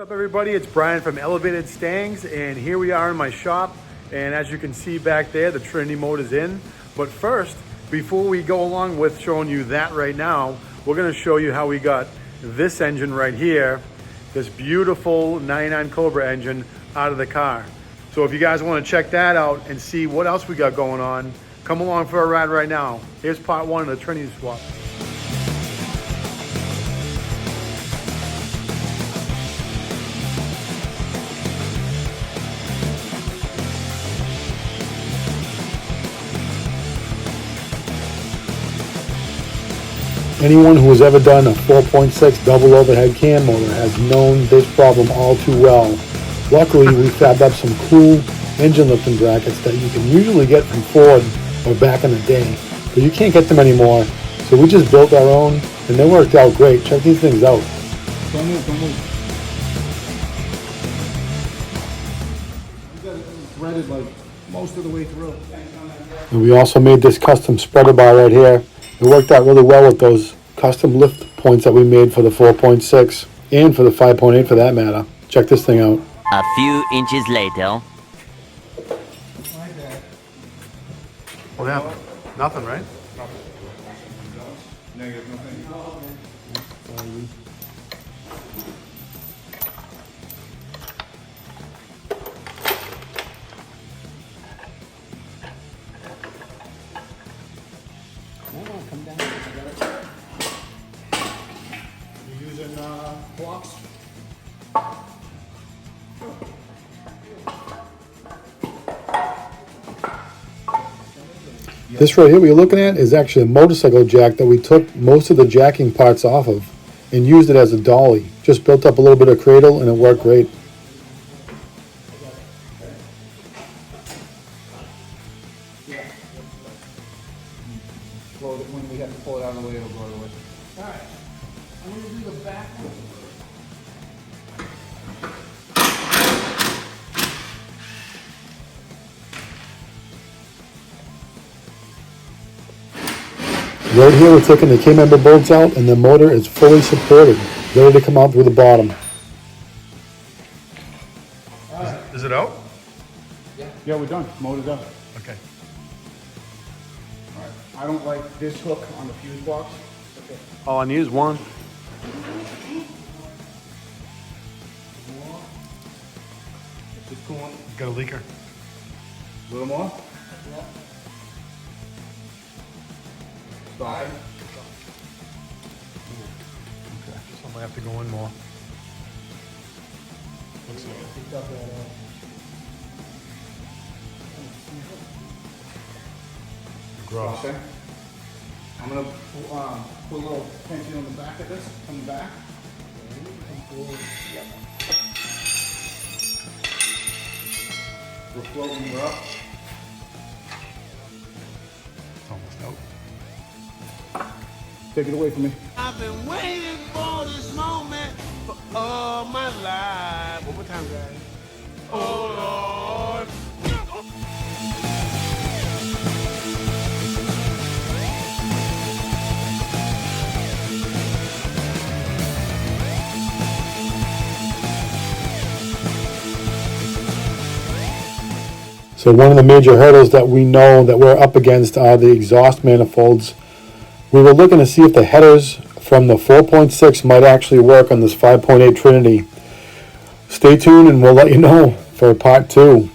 What's up everybody, it's Brian from Elevated Stangs, and here we are in my shop, and as you can see back there, the Trinity mode is in. But first, before we go along with showing you that right now, we're going to show you how we got this engine right here, this beautiful 99 Cobra engine, out of the car. So if you guys want to check that out and see what else we got going on, come along for a ride right now. Here's part one of the Trinity swap. Anyone who has ever done a 4.6 double overhead cam motor has known this problem all too well. Luckily, we fabbed up some cool engine lifting brackets that you can usually get from Ford or back in the day, but you can't get them anymore. So we just built our own, and they worked out great. Check these things out. Don't move, don't move. You got it threaded like most of the way through. And we also made this custom spreader bar right here. It worked out really well with those custom lift points that we made for the 4.6 and for the 5.8 for that matter. Check this thing out. A few inches later. What happened? Nothing, right? Negative, nothing. Come down. You're using blocks? This right here, what you're looking at, is actually a motorcycle jack that we took most of the jacking parts off of and used it as a dolly. Just built up a little bit of cradle and it worked great. When we have to pull it out of the way, it'll go away. Alright, I'm going to do the back one. Right here, we're taking the K-member bolts out and the motor is fully supported, ready to come out through the bottom. Is it out? Yeah, we're done. Motor's up. Okay. Alright. I don't like this hook on the fuse box. Okay. All I need is one. Just going Got a leaker. a little more. Stop it. Okay. So I might have to go in more. Looks like it. Gross. Okay. I'm gonna put a little tension on the back of this, from the back. Yep. We're floating, we're up. It's almost out. Take it away from me. I've been waiting for this moment for all my life. One more time, guys. Oh, Lord. So one of the major hurdles that we know that we're up against are the exhaust manifolds. We were looking to see if the headers from the 4.6 might actually work on this 5.8 Trinity. Stay tuned and we'll let you know for part two.